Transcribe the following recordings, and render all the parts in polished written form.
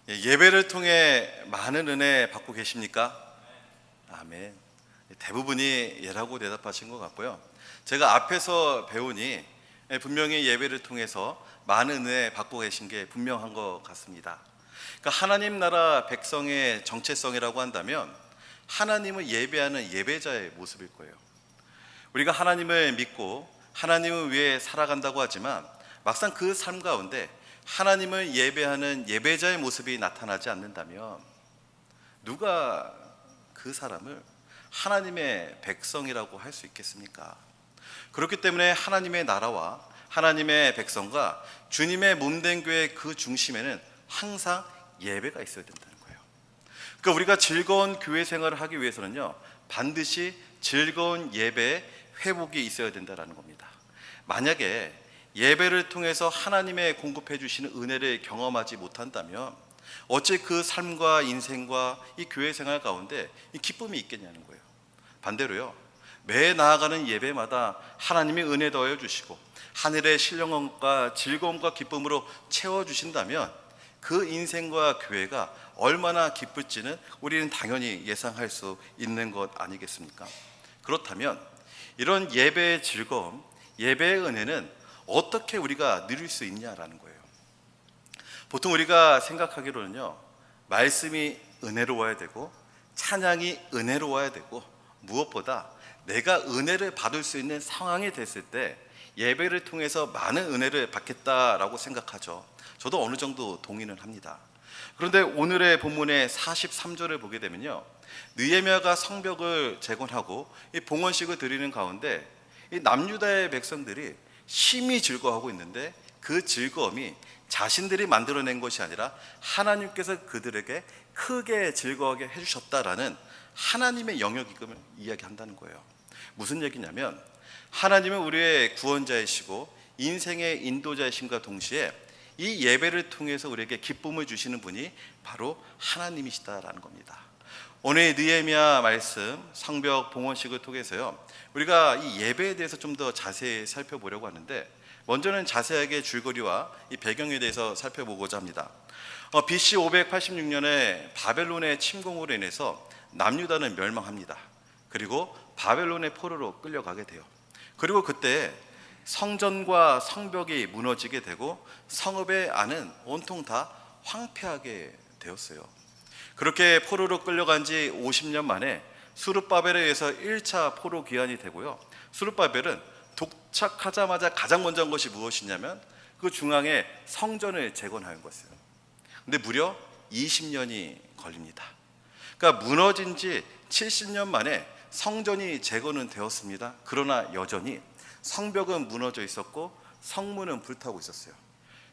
예배를 통해 많은 은혜 받고 계십니까? 아멘. 대부분이 예라고 대답하신 것 같고요. 제가 앞에서 배우니 분명히 예배를 통해서 많은 은혜 받고 계신 게 분명한 것 같습니다. 그러니까 하나님 나라 백성의 정체성이라고 한다면 하나님을 예배하는 예배자의 모습일 거예요. 우리가 하나님을 믿고 하나님을 위해 살아간다고 하지만 막상 그 삶 가운데 하나님을 예배하는 예배자의 모습이 나타나지 않는다면 누가 그 사람을 하나님의 백성이라고 할 수 있겠습니까? 그렇기 때문에 하나님의 나라와 하나님의 백성과 주님의 몸된 교회 그 중심에는 항상 예배가 있어야 된다는 거예요. 그러니까 우리가 즐거운 교회 생활을 하기 위해서는요, 반드시 즐거운 예배 회복이 있어야 된다는 겁니다. 만약에 예배를 통해서 하나님의 공급해 주시는 은혜를 경험하지 못한다면 어째 그 삶과 인생과 이 교회 생활 가운데 이 기쁨이 있겠냐는 거예요. 반대로요, 매 나아가는 예배마다 하나님이 은혜 더해 주시고 하늘의 신령함과 즐거움과 기쁨으로 채워주신다면 그 인생과 교회가 얼마나 기쁠지는 우리는 당연히 예상할 수 있는 것 아니겠습니까? 그렇다면 이런 예배의 즐거움, 예배의 은혜는 어떻게 우리가 누릴 수 있냐라는 거예요. 보통 우리가 생각하기로는요, 말씀이 은혜로워야 되고 찬양이 은혜로워야 되고 무엇보다 내가 은혜를 받을 수 있는 상황이 됐을 때 예배를 통해서 많은 은혜를 받겠다라고 생각하죠. 저도 어느 정도 동의는 합니다. 그런데 오늘의 본문의 43절을 보게 되면요, 느헤미야가 성벽을 재건하고 이 봉헌식을 드리는 가운데 이 남유다의 백성들이 심히 즐거워하고 있는데 그 즐거움이 자신들이 만들어낸 것이 아니라 하나님께서 그들에게 크게 즐거워하게 해주셨다라는 하나님의 영역임을 이야기한다는 거예요. 무슨 얘기냐면 하나님은 우리의 구원자이시고 인생의 인도자이심과 동시에 이 예배를 통해서 우리에게 기쁨을 주시는 분이 바로 하나님이시다라는 겁니다. 오늘 느헤미야 말씀 성벽 봉헌식을 통해서요, 우리가 이 예배에 대해서 좀 더 자세히 살펴보려고 하는데 먼저는 자세하게 줄거리와 이 배경에 대해서 살펴보고자 합니다. BC 586년에 바벨론의 침공으로 인해서 남유다는 멸망합니다. 그리고 바벨론의 포로로 끌려가게 돼요. 그리고 그때 성전과 성벽이 무너지게 되고 성읍의 안은 온통 다 황폐하게 되었어요. 그렇게 포로로 끌려간 지 50년 만에 수르바벨에 의해서 1차 포로 귀환이 되고요, 수르바벨은 도착하자마자 가장 먼저 한 것이 무엇이냐면 그 중앙에 성전을 재건하는 것이에요. 근데 무려 20년이 걸립니다. 그러니까 무너진 지 70년 만에 성전이 재건은 되었습니다. 그러나 여전히 성벽은 무너져 있었고 성문은 불타고 있었어요.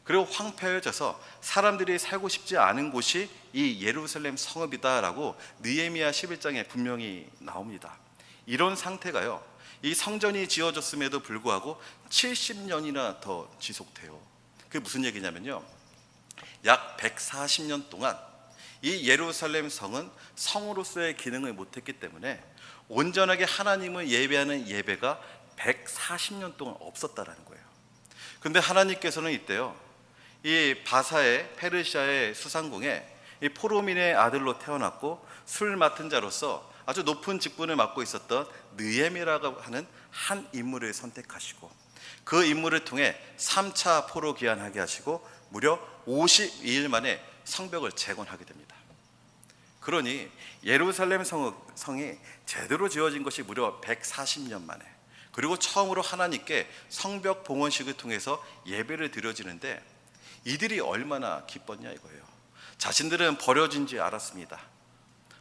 그리고 황폐해져서 사람들이 살고 싶지 않은 곳이 이 예루살렘 성읍이다라고 느헤미야 11장에 분명히 나옵니다. 이런 상태가요, 이 성전이 지어졌음에도 불구하고 70년이나 더 지속돼요. 그게 무슨 얘기냐면요, 약 140년 동안 이 예루살렘 성은 성으로서의 기능을 못했기 때문에 온전하게 하나님을 예배하는 예배가 140년 동안 없었다라는 거예요. 근데 하나님께서는 이때요, 이 바사의 페르시아의 수상궁에 이 포로민의 아들로 태어났고 술 맡은 자로서 아주 높은 직분을 맡고 있었던 느헤미야라고 하는 한 인물을 선택하시고 그 인물을 통해 3차 포로 귀환하게 하시고 무려 52일 만에 성벽을 재건하게 됩니다. 그러니 예루살렘 성이 제대로 지어진 것이 무려 140년 만에, 그리고 처음으로 하나님께 성벽 봉헌식을 통해서 예배를 드려지는데 이들이 얼마나 기뻤냐 이거예요. 자신들은 버려진지 알았습니다.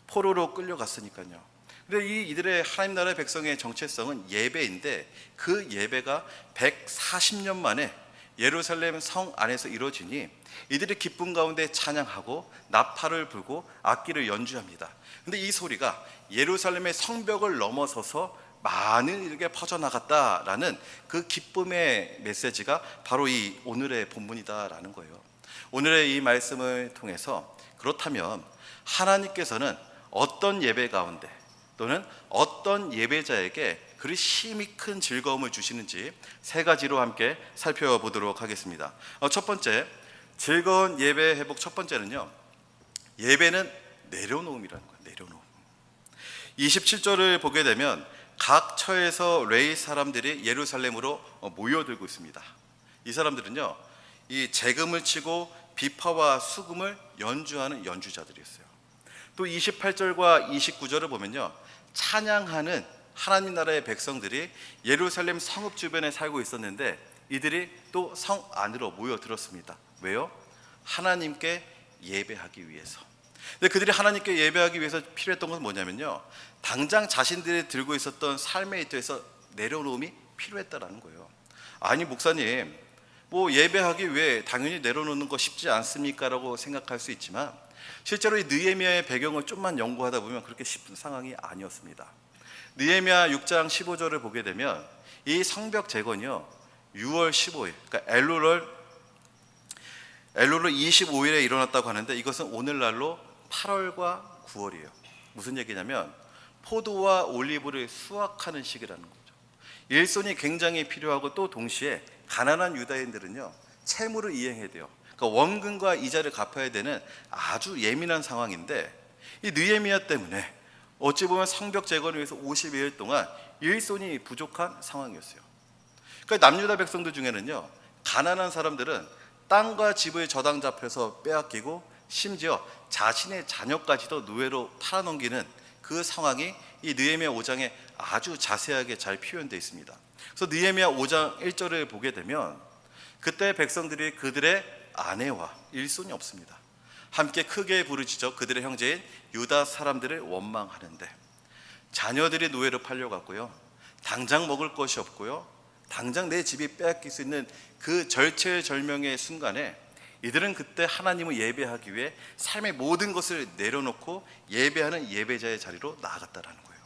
포로로 끌려갔으니까요. 근데 이들의 하나님 나라의 백성의 정체성은 예배인데 그 예배가 140년 만에 예루살렘 성 안에서 이루어지니 이들의 기쁨 가운데 찬양하고 나팔을 불고 악기를 연주합니다. 근데 이 소리가 예루살렘의 성벽을 넘어서서 많은 이들에게 퍼져나갔다라는 그 기쁨의 메시지가 바로 이 오늘의 본문이다라는 거예요. 오늘의 이 말씀을 통해서 그렇다면 하나님께서는 어떤 예배 가운데 또는 어떤 예배자에게 그리 심히 큰 즐거움을 주시는지 세 가지로 함께 살펴보도록 하겠습니다. 첫 번째, 즐거운 예배 회복 첫 번째는요, 예배는 내려놓음이라는 거예요. 내려놓음. 27절을 보게 되면 각 처에서 레위 사람들이 예루살렘으로 모여들고 있습니다. 이 사람들은요, 이 재금을 치고 비파와 수금을 연주하는 연주자들이었어요. 또 28절과 29절을 보면요, 찬양하는 하나님 나라의 백성들이 예루살렘 성읍 주변에 살고 있었는데 이들이 또 성 안으로 모여들었습니다. 왜요? 하나님께 예배하기 위해서. 근데 그들이 하나님께 예배하기 위해서 필요했던 것은 뭐냐면요, 당장 자신들이 들고 있었던 삶의 이터에서 내려놓음이 필요했다라는 거예요. 아니 목사님, 뭐 예배하기 위해 당연히 내려놓는 거 쉽지 않습니까? 라고 생각할 수 있지만 실제로 이 느헤미야의 배경을 좀만 연구하다 보면 그렇게 쉽은 상황이 아니었습니다. 느헤미야 6장 15절을 보게 되면 이 성벽 재건이요, 6월 15일, 그러니까 엘룰 25일에 일어났다고 하는데 이것은 오늘날로 8월과 9월이에요. 무슨 얘기냐면 포도와 올리브를 수확하는 시기라는 거죠. 일손이 굉장히 필요하고 또 동시에 가난한 유다인들은요, 채무를 이행해야 돼요. 그러니까 원금과 이자를 갚아야 되는 아주 예민한 상황인데 이 느헤미야 때문에 어찌 보면 성벽 재건을 위해서 52일 동안 일손이 부족한 상황이었어요. 그러니까 남유다 백성들 중에는요, 가난한 사람들은 땅과 집을 저당 잡혀서 빼앗기고 심지어 자신의 자녀까지도 노예로 팔아넘기는 그 상황이 이 느헤미야 5장에 아주 자세하게 잘 표현되어 있습니다. 그래서 느헤미야 5장 1절을 보게 되면 그때 백성들이 그들의 아내와 일손이 없습니다. 함께 크게 부르짖어 그들의 형제인 유다 사람들을 원망하는데 자녀들이 노예로 팔려갔고요, 당장 먹을 것이 없고요, 당장 내 집이 빼앗길 수 있는 그 절체절명의 순간에 이들은 그때 하나님을 예배하기 위해 삶의 모든 것을 내려놓고 예배하는 예배자의 자리로 나아갔다라는 거예요.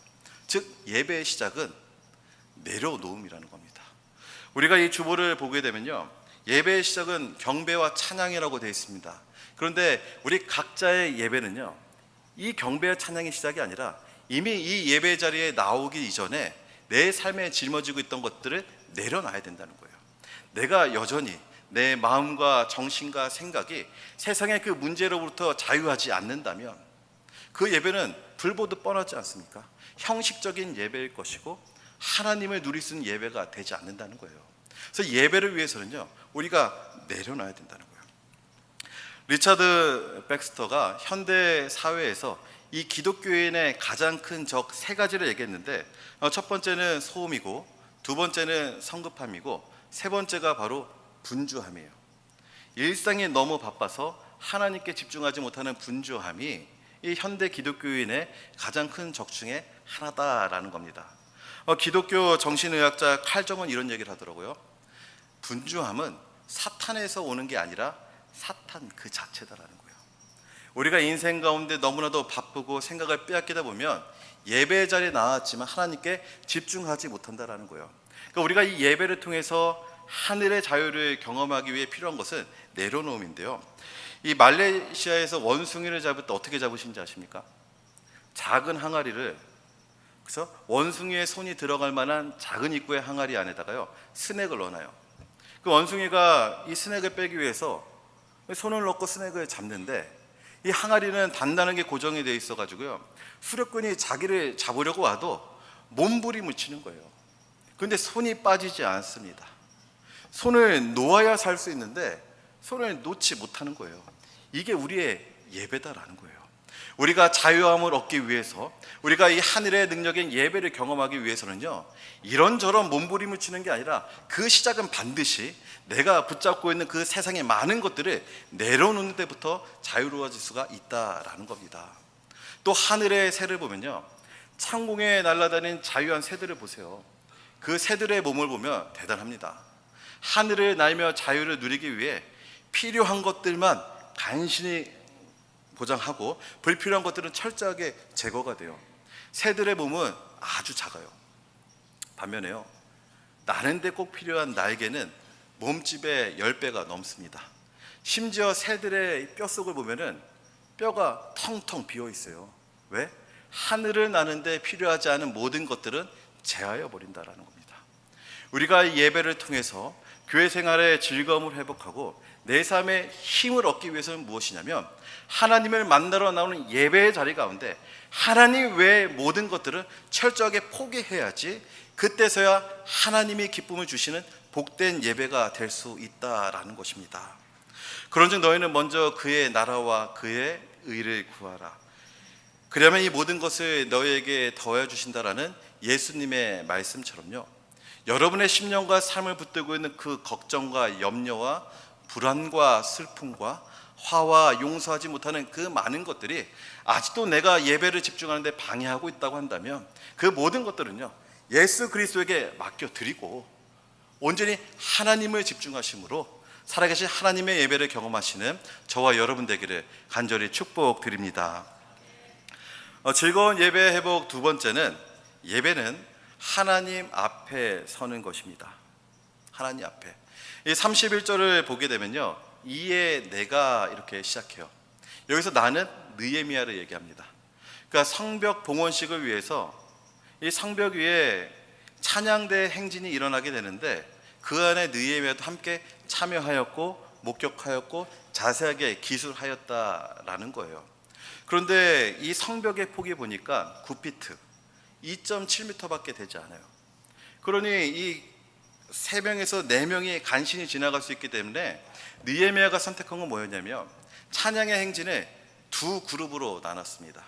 즉 예배의 시작은 내려놓음이라는 겁니다. 우리가 이 주보를 보게 되면요, 예배의 시작은 경배와 찬양이라고 되어 있습니다. 그런데 우리 각자의 예배는요, 이 경배와 찬양의 시작이 아니라 이미 이 예배 자리에 나오기 이전에 내 삶에 짊어지고 있던 것들을 내려놔야 된다는 거예요. 내가 여전히 내 마음과 정신과 생각이 세상의 그 문제로부터 자유하지 않는다면 그 예배는 불보듯 뻔하지 않습니까? 형식적인 예배일 것이고 하나님을 누릴 수 있는 예배가 되지 않는다는 거예요. 그래서 예배를 위해서는요, 우리가 내려놔야 된다는 거예요. 리차드 백스터가 현대 사회에서 이 기독교인의 가장 큰 적 세 가지를 얘기했는데 첫 번째는 소음이고 두 번째는 성급함이고 세 번째가 바로 분주함이에요. 일상이 너무 바빠서 하나님께 집중하지 못하는 분주함이 이 현대 기독교인의 가장 큰 적 중에 하나다라는 겁니다. 기독교 정신의학자 칼정은 이런 얘기를 하더라고요. 분주함은 사탄에서 오는 게 아니라 사탄 그 자체다라는 거예요. 우리가 인생 가운데 너무나도 바쁘고 생각을 빼앗기다 보면 예배 자리에 나왔지만 하나님께 집중하지 못한다라는 거예요. 그러니까 우리가 이 예배를 통해서 하늘의 자유를 경험하기 위해 필요한 것은 내려놓음인데요, 이 말레이시아에서 원숭이를 잡을 때 어떻게 잡으신지 아십니까? 작은 항아리를, 그래서 원숭이의 손이 들어갈 만한 작은 입구의 항아리 안에다가요 스낵을 넣어놔요. 그 원숭이가 이 스낵을 빼기 위해서 손을 넣고 스낵을 잡는데 이 항아리는 단단하게 고정이 되어 있어 가지고요, 수렵꾼이 자기를 잡으려고 와도 몸부림을 치는 거예요. 그런데 손이 빠지지 않습니다. 손을 놓아야 살 수 있는데 손을 놓지 못하는 거예요. 이게 우리의 예배다라는 거예요. 우리가 자유함을 얻기 위해서, 우리가 이 하늘의 능력인 예배를 경험하기 위해서는요, 이런저런 몸부림을 치는 게 아니라 그 시작은 반드시 내가 붙잡고 있는 그 세상의 많은 것들을 내려놓는 데부터 자유로워질 수가 있다라는 겁니다. 또 하늘의 새를 보면요, 창공에 날아다니는 자유한 새들을 보세요. 그 새들의 몸을 보면 대단합니다. 하늘을 날며 자유를 누리기 위해 필요한 것들만 간신히 보장하고 불필요한 것들은 철저하게 제거가 돼요. 새들의 몸은 아주 작아요. 반면에요, 나는데 꼭 필요한 날개는 몸집의 10배가 넘습니다. 심지어 새들의 뼛속을 보면은 뼈가 텅텅 비어 있어요. 왜? 하늘을 나는데 필요하지 않은 모든 것들은 제하여 버린다라는 겁니다. 우리가 이 예배를 통해서 교회 생활의 즐거움을 회복하고 내 삶에 힘을 얻기 위해서는 무엇이냐면 하나님을 만나러 나오는 예배의 자리 가운데 하나님 외의 모든 것들을 철저하게 포기해야지 그때서야 하나님이 기쁨을 주시는 복된 예배가 될 수 있다라는 것입니다. 그런즉 너희는 먼저 그의 나라와 그의 의를 구하라. 그러면 이 모든 것을 너희에게 더해 주신다라는 예수님의 말씀처럼요, 여러분의 심령과 삶을 붙들고 있는 그 걱정과 염려와 불안과 슬픔과 화와 용서하지 못하는 그 많은 것들이 아직도 내가 예배를 집중하는데 방해하고 있다고 한다면 그 모든 것들은요, 예수 그리스도에게 맡겨드리고 온전히 하나님을 집중하심으로 살아계신 하나님의 예배를 경험하시는 저와 여러분 되기를 간절히 축복드립니다. 즐거운 예배 회복 두 번째는, 예배는 하나님 앞에 서는 것입니다. 하나님 앞에. 이 31절을 보게 되면요, 이에 내가 이렇게 시작해요. 여기서 나는 느헤미야를 얘기합니다. 그러니까 성벽 봉헌식을 위해서 이 성벽 위에 찬양대 행진이 일어나게 되는데 그 안에 느헤미야도 함께 참여하였고 목격하였고 자세하게 기술하였다라는 거예요. 그런데 이 성벽의 폭이 보니까 9피트 2.7m밖에 되지 않아요. 그러니 이 3명에서 4명이 간신히 지나갈 수 있기 때문에 느헤미야가 선택한 건 뭐였냐면 찬양의 행진을 두 그룹으로 나눴습니다.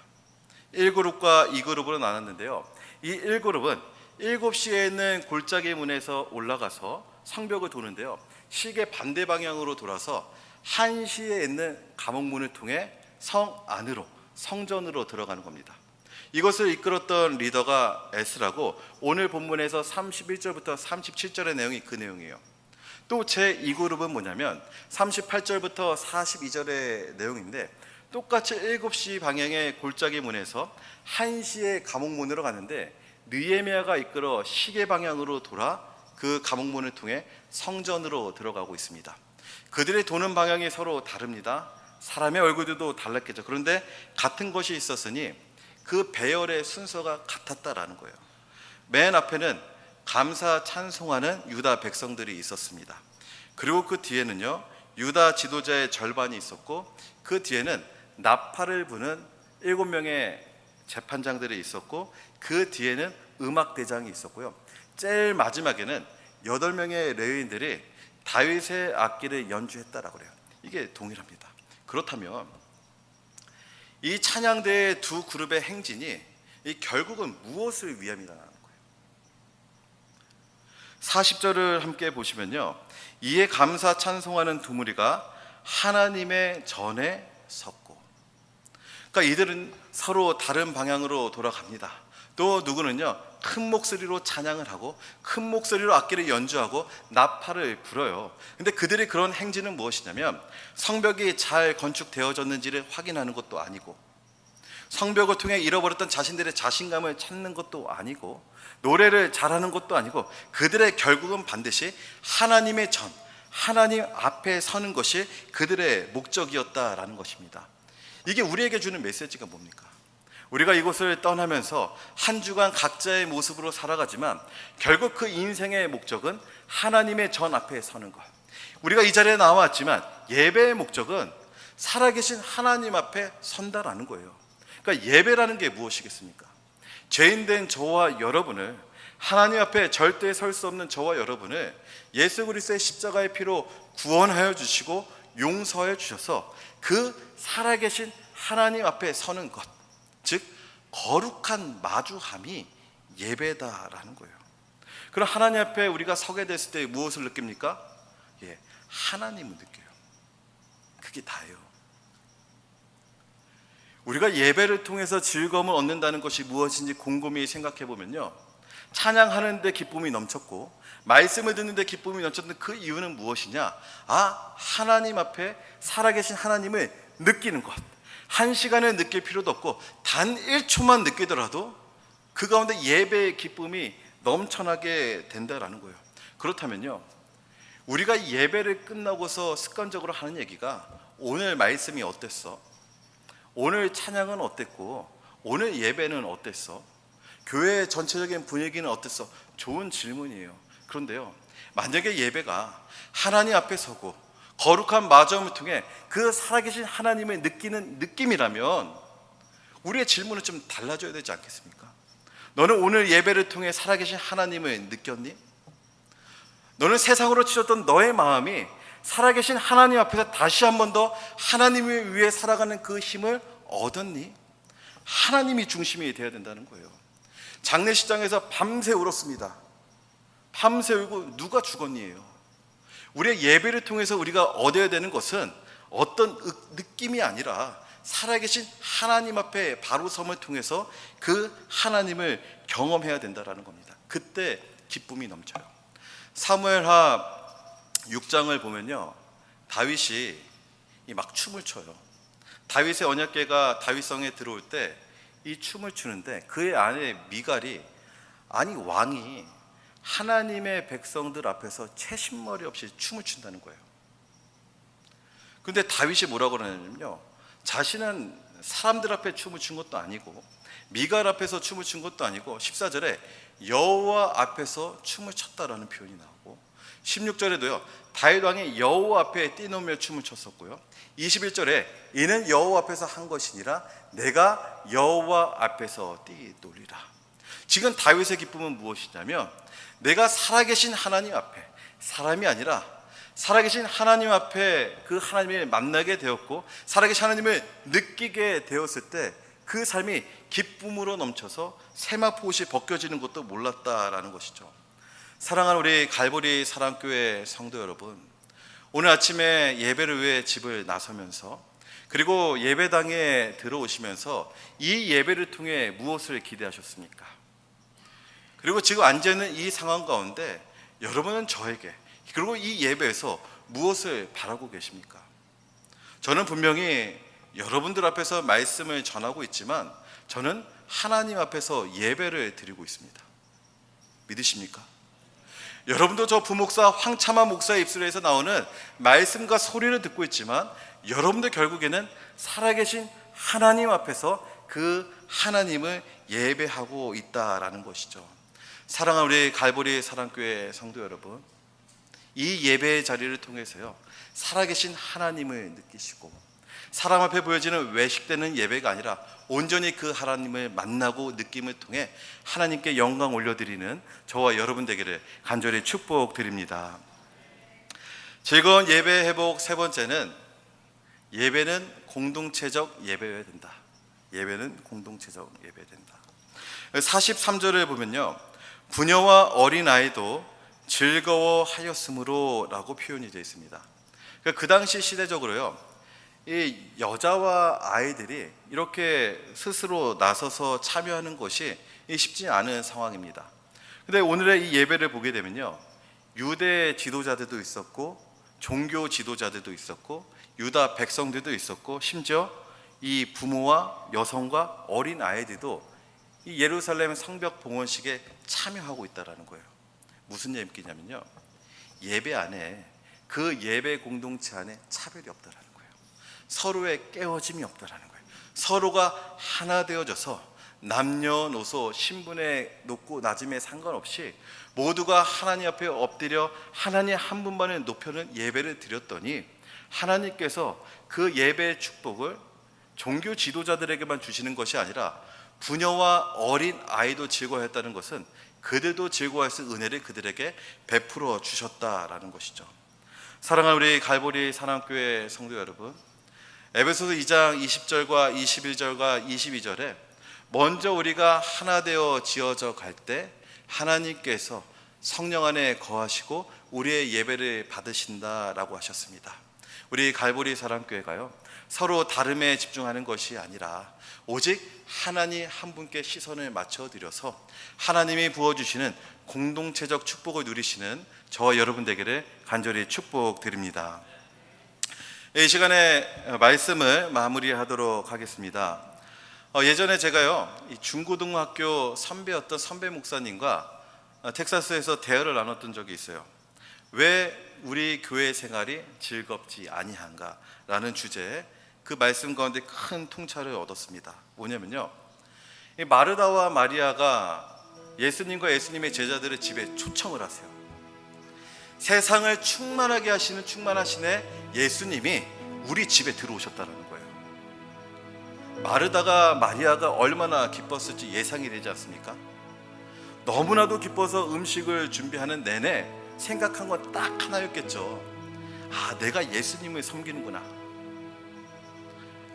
1그룹과 2그룹으로 나눴는데요, 이 1그룹은 7시에 있는 골짜기 문에서 올라가서 성벽을 도는데요, 시계 반대 방향으로 돌아서 1시에 있는 감옥문을 통해 성 안으로, 성전으로 들어가는 겁니다. 이것을 이끌었던 리더가 에스라고, 오늘 본문에서 31절부터 37절의 내용이 그 내용이에요. 또 제2그룹은 뭐냐면 38절부터 42절의 내용인데, 똑같이 7시 방향의 골짜기 문에서 1시의 감옥문으로 가는데 느헤미야가 이끌어 시계 방향으로 돌아 그 감옥문을 통해 성전으로 들어가고 있습니다. 그들의 도는 방향이 서로 다릅니다. 사람의 얼굴들도 달랐겠죠. 그런데 같은 것이 있었으니 그 배열의 순서가 같았다라는 거예요. 맨 앞에는 감사 찬송하는 유다 백성들이 있었습니다. 그리고 그 뒤에는요, 유다 지도자의 절반이 있었고, 그 뒤에는 나팔을 부는 7명의 재판장들이 있었고, 그 뒤에는 음악대장이 있었고요, 제일 마지막에는 8명의 레위인들이 다윗의 악기를 연주했다라고 그래요. 이게 동일합니다. 그렇다면 이 찬양대의 두 그룹의 행진이 결국은 무엇을 위함이라는 거예요. 40절을 함께 보시면요, 이에 감사 찬송하는 두 무리가 하나님의 전에 섰고, 그러니까 이들은 서로 다른 방향으로 돌아갑니다. 또 누구는요, 큰 목소리로 찬양을 하고 큰 목소리로 악기를 연주하고 나팔을 불어요. 근데 그들의 그런 행진은 무엇이냐면 성벽이 잘 건축되어졌는지를 확인하는 것도 아니고, 성벽을 통해 잃어버렸던 자신들의 자신감을 찾는 것도 아니고, 노래를 잘하는 것도 아니고, 그들의 결국은 반드시 하나님의 전, 하나님 앞에 서는 것이 그들의 목적이었다라는 것입니다. 이게 우리에게 주는 메시지가 뭡니까? 우리가 이곳을 떠나면서 한 주간 각자의 모습으로 살아가지만 결국 그 인생의 목적은 하나님의 전 앞에 서는 것. 우리가 이 자리에 나왔지만 예배의 목적은 살아계신 하나님 앞에 선다라는 거예요. 그러니까 예배라는 게 무엇이겠습니까? 죄인된 저와 여러분을, 하나님 앞에 절대 설 수 없는 저와 여러분을 예수 그리스도의 십자가의 피로 구원하여 주시고 용서해 주셔서 그 살아계신 하나님 앞에 서는 것, 즉 거룩한 마주함이 예배다라는 거예요. 그럼 하나님 앞에 우리가 서게 됐을 때 무엇을 느낍니까? 하나님을 느껴요. 그게 다예요. 우리가 예배를 통해서 즐거움을 얻는다는 것이 무엇인지 곰곰이 생각해 보면요, 찬양하는데 기쁨이 넘쳤고 말씀을 듣는데 기쁨이 넘쳤던 그 이유는 무엇이냐? 하나님 앞에 살아계신 하나님을 느끼는 것. 한 시간을 느낄 필요도 없고 단 1초만 느끼더라도 그 가운데 예배의 기쁨이 넘쳐나게 된다라는 거예요. 그렇다면요, 우리가 예배를 끝나고서 습관적으로 하는 얘기가 오늘 말씀이 어땠어? 오늘 찬양은 어땠고 오늘 예배는 어땠어? 교회의 전체적인 분위기는 어땠어? 좋은 질문이에요. 그런데요, 만약에 예배가 하나님 앞에 서고 거룩한 마음을 통해 그 살아계신 하나님을 느끼는 느낌이라면 우리의 질문은 좀 달라져야 되지 않겠습니까? 너는 오늘 예배를 통해 살아계신 하나님을 느꼈니? 너는 세상으로 치렀던 너의 마음이 살아계신 하나님 앞에서 다시 한 번 더 하나님을 위해 살아가는 그 힘을 얻었니? 하나님이 중심이 되어야 된다는 거예요. 장례식장에서 밤새 울었습니다. 밤새 울고 누가 죽었니예요. 우리의 예배를 통해서 우리가 얻어야 되는 것은 어떤 느낌이 아니라 살아계신 하나님 앞에 바로 섬을 통해서 그 하나님을 경험해야 된다는 겁니다. 그때 기쁨이 넘쳐요. 사무엘하 6장을 보면요, 다윗이 막 춤을 춰요. 다윗의 언약궤가 다윗성에 들어올 때 이 춤을 추는데 그의 아내 미갈이, 아니 왕이 하나님의 백성들 앞에서 채신머리 없이 춤을 춘다는 거예요. 그런데 다윗이 뭐라고 그러냐면요, 자신은 사람들 앞에 춤을 춘 것도 아니고 미갈 앞에서 춤을 춘 것도 아니고 14절에 여호와 앞에서 춤을 췄다라는 표현이 나오고 16절에도요 다윗 왕이 여호와 앞에 뛰노며 춤을 췄었고요 21절에 이는 여호와 앞에서 한 것이니라 내가 여호와 앞에서 뛰놀리라. 지금 다윗의 기쁨은 무엇이냐면 내가 살아계신 하나님 앞에, 사람이 아니라 살아계신 하나님 앞에 그 하나님을 만나게 되었고 살아계신 하나님을 느끼게 되었을 때 그 삶이 기쁨으로 넘쳐서 세마포옷이 벗겨지는 것도 몰랐다라는 것이죠. 사랑하는 우리 갈보리 사랑교회 성도 여러분, 오늘 아침에 예배를 위해 집을 나서면서 그리고 예배당에 들어오시면서 이 예배를 통해 무엇을 기대하셨습니까? 그리고 지금 앉아있는 이 상황 가운데 여러분은 저에게 그리고 이 예배에서 무엇을 바라고 계십니까? 저는 분명히 여러분들 앞에서 말씀을 전하고 있지만 저는 하나님 앞에서 예배를 드리고 있습니다. 믿으십니까? 여러분도 저 부목사 황참한 목사의 입술에서 나오는 말씀과 소리를 듣고 있지만 여러분도 결국에는 살아계신 하나님 앞에서 그 하나님을 예배하고 있다라는 것이죠. 사랑하는 우리 갈보리 사랑교회 성도 여러분, 이 예배의 자리를 통해서요 살아계신 하나님을 느끼시고 사람 앞에 보여지는 외식되는 예배가 아니라 온전히 그 하나님을 만나고 느낌을 통해 하나님께 영광 올려드리는 저와 여러분 되기를 간절히 축복드립니다. 즐거운 예배 회복 세 번째는 예배는 공동체적 예배여야 된다. 예배는 공동체적 예배여야 된다. 43절을 보면요 부녀와 어린아이도 즐거워하였으므로 라고 표현이 되어 있습니다. 그 당시 시대적으로요 이 여자와 아이들이 이렇게 스스로 나서서 참여하는 것이 쉽지 않은 상황입니다. 근데 오늘의 이 예배를 보게 되면요 유대 지도자들도 있었고 종교 지도자들도 있었고 유다 백성들도 있었고 심지어 이 부모와 여성과 어린 아이들도 이 예루살렘 성벽 봉헌식에 참여하고 있다는 거예요. 무슨 얘기냐면요 예배 안에 그 예배 공동체 안에 차별이 없다라는 거예요. 서로의 깨어짐이 없다라는 거예요. 서로가 하나 되어져서 남녀노소 신분의 높고 낮음에 상관없이 모두가 하나님 앞에 엎드려 하나님 한 분만을 높여는 예배를 드렸더니 하나님께서 그 예배의 축복을 종교 지도자들에게만 주시는 것이 아니라 부녀와 어린 아이도 즐거워했다는 것은 그들도 즐거워할 수 있는 은혜를 그들에게 베풀어 주셨다라는 것이죠. 사랑하는 우리 갈보리 사랑교회 성도 여러분, 에베소서 2장 20절과 21절과 22절에 먼저 우리가 하나 되어 지어져 갈 때 하나님께서 성령 안에 거하시고 우리의 예배를 받으신다라고 하셨습니다. 우리 갈보리 사랑교회가요 서로 다름에 집중하는 것이 아니라 오직 하나님 한 분께 시선을 맞춰드려서 하나님이 부어주시는 공동체적 축복을 누리시는 저와 여러분 되기를 간절히 축복드립니다. 이 시간에 말씀을 마무리하도록 하겠습니다. 예전에 제가요 중고등학교 선배였던 선배 목사님과 텍사스에서 대화를 나눴던 적이 있어요. 왜 우리 교회 생활이 즐겁지 아니한가 라는 주제에 그 말씀 가운데 큰 통찰을 얻었습니다. 뭐냐면요 마르다와 마리아가 예수님과 예수님의 제자들을 집에 초청을 하세요. 세상을 충만하게 하시는 충만하시네 예수님이 우리 집에 들어오셨다는 거예요. 마르다가 마리아가 얼마나 기뻤을지 예상이 되지 않습니까? 너무나도 기뻐서 음식을 준비하는 내내 생각한 건 딱 하나였겠죠. 아, 내가 예수님을 섬기는구나.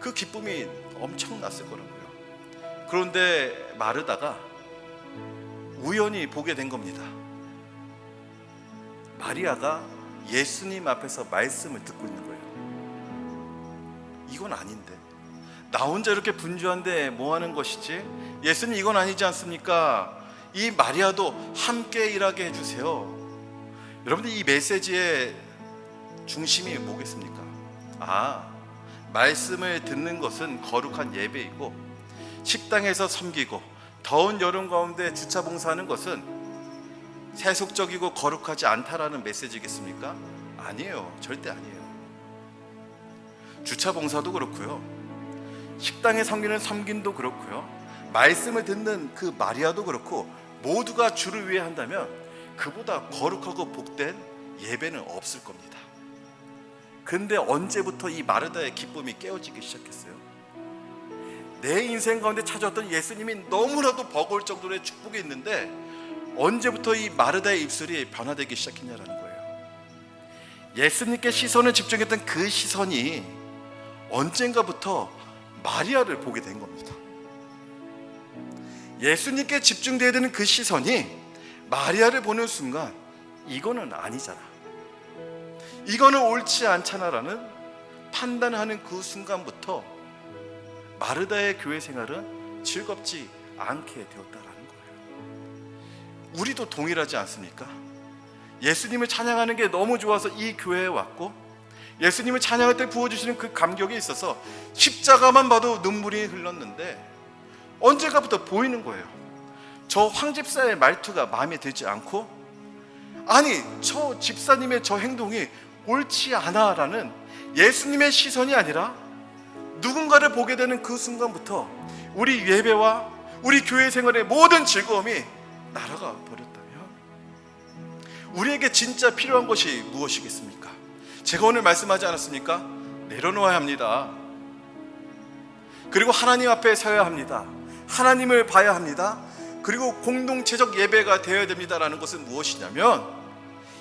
그 기쁨이 엄청났을 거라고요. 그런데 마르다가 우연히 보게 된 겁니다. 마리아가 예수님 앞에서 말씀을 듣고 있는 거예요. 이건 아닌데, 나 혼자 이렇게 분주한데 뭐 하는 것이지? 예수님, 이건 아니지 않습니까? 이 마리아도 함께 일하게 해주세요. 여러분들, 이 메시지의 중심이 뭐겠습니까? 말씀을 듣는 것은 거룩한 예배이고, 식당에서 섬기고 더운 여름 가운데 주차 봉사하는 것은 세속적이고 거룩하지 않다라는 메시지겠습니까? 아니에요. 절대 아니에요. 주차 봉사도 그렇고요, 식당에 섬기는 섬김도 그렇고요, 말씀을 듣는 그 마리아도 그렇고, 모두가 주를 위해 한다면 그보다 거룩하고 복된 예배는 없을 겁니다. 근데 언제부터 이 마르다의 기쁨이 깨어지기 시작했어요? 내 인생 가운데 찾아왔던 예수님이 너무나도 버거울 정도의 축복이 있는데 언제부터 이 마르다의 입술이 변화되기 시작했냐라는 거예요. 예수님께 시선을 집중했던 그 시선이 언젠가부터 마리아를 보게 된 겁니다. 예수님께 집중되어야 되는 그 시선이 마리아를 보는 순간, 이거는 아니잖아, 이거는 옳지 않잖아라는 판단하는 그 순간부터 마르다의 교회 생활은 즐겁지 않게 되었다라는 거예요. 우리도 동일하지 않습니까? 예수님을 찬양하는 게 너무 좋아서 이 교회에 왔고, 예수님을 찬양할 때 부어주시는 그 감격에 있어서 십자가만 봐도 눈물이 흘렀는데 언제가부터 보이는 거예요. 저 황집사의 말투가 마음에 들지 않고, 아니, 저 집사님의 저 행동이 옳지 않아라는 예수님의 시선이 아니라 누군가를 보게 되는 그 순간부터 우리 예배와 우리 교회 생활의 모든 즐거움이 날아가 버렸다면 우리에게 진짜 필요한 것이 무엇이겠습니까? 제가 오늘 말씀하지 않았습니까? 내려놓아야 합니다. 그리고 하나님 앞에 서야 합니다. 하나님을 봐야 합니다. 그리고 공동체적 예배가 되어야 됩니다라는 것은 무엇이냐면,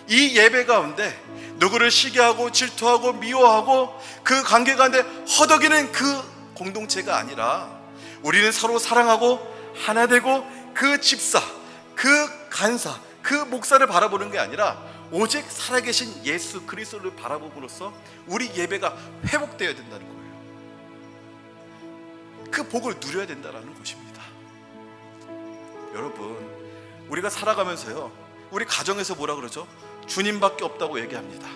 이 예배 가운데 누구를 시기하고 질투하고 미워하고 그 관계 가운데 허덕이는 그 공동체가 아니라, 우리는 서로 사랑하고 하나 되고 그 집사, 그 간사, 그 목사를 바라보는 게 아니라 오직 살아계신 예수 그리스도를 바라봄으로써 우리 예배가 회복되어야 된다는 거예요. 그 복을 누려야 된다는 것입니다. 여러분, 우리가 살아가면서요, 우리 가정에서 뭐라 그러죠? 주님밖에 없다고 얘기합니다.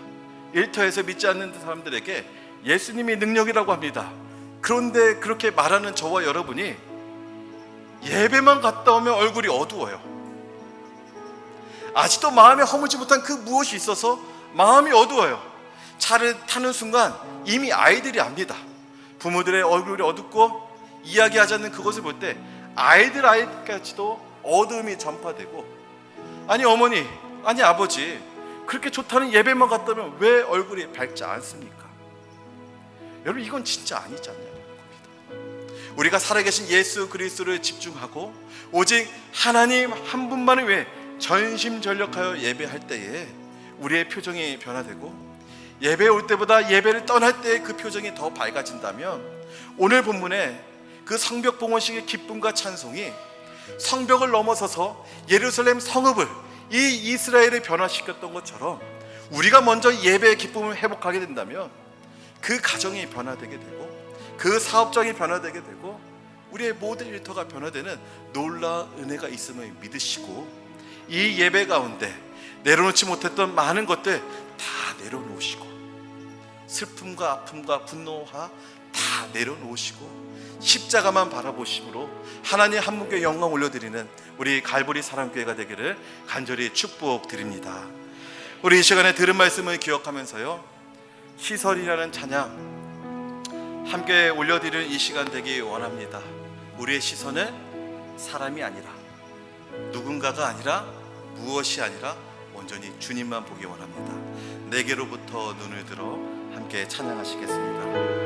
일터에서 믿지 않는 사람들에게 예수님이 능력이라고 합니다. 그런데 그렇게 말하는 저와 여러분이 예배만 갔다 오면 얼굴이 어두워요. 아직도 마음에 허물지 못한 그 무엇이 있어서 마음이 어두워요. 차를 타는 순간 이미 아이들이 압니다. 부모들의 얼굴이 어둡고 이야기하지 않는 그것을 볼 때 아이들까지도 어두움이 전파되고, 아니 어머니, 아니 아버지, 그렇게 좋다는 예배만 갔다면 왜 얼굴이 밝지 않습니까? 여러분, 이건 진짜 아니지 않냐는 겁니다. 우리가 살아계신 예수 그리스도를 집중하고 오직 하나님 한 분만을 위해 전심전력하여 예배할 때에 우리의 표정이 변화되고, 예배에 올 때보다 예배를 떠날 때의 그 표정이 더 밝아진다면, 오늘 본문에 그 성벽 봉헌식의 기쁨과 찬송이 성벽을 넘어서서 예루살렘 성읍을, 이 이스라엘을 변화시켰던 것처럼 우리가 먼저 예배의 기쁨을 회복하게 된다면 그 가정이 변화되게 되고, 그 사업장이 변화되게 되고, 우리의 모든 일터가 변화되는 놀라운 은혜가 있음을 믿으시고, 이 예배 가운데 내려놓지 못했던 많은 것들 다 내려놓으시고, 슬픔과 아픔과 분노와 다 내려놓으시고 십자가만 바라보심으로 하나님 한 분께 영광 올려드리는 우리 갈보리 사랑교회가 되기를 간절히 축복드립니다. 우리 이 시간에 들은 말씀을 기억하면서요, 시설이라는 찬양 함께 올려드리는 이 시간 되기 원합니다. 우리의 시선은 사람이 아니라, 누군가가 아니라, 무엇이 아니라 온전히 주님만 보기 원합니다. 내게로부터 눈을 들어 함께 찬양하시겠습니다.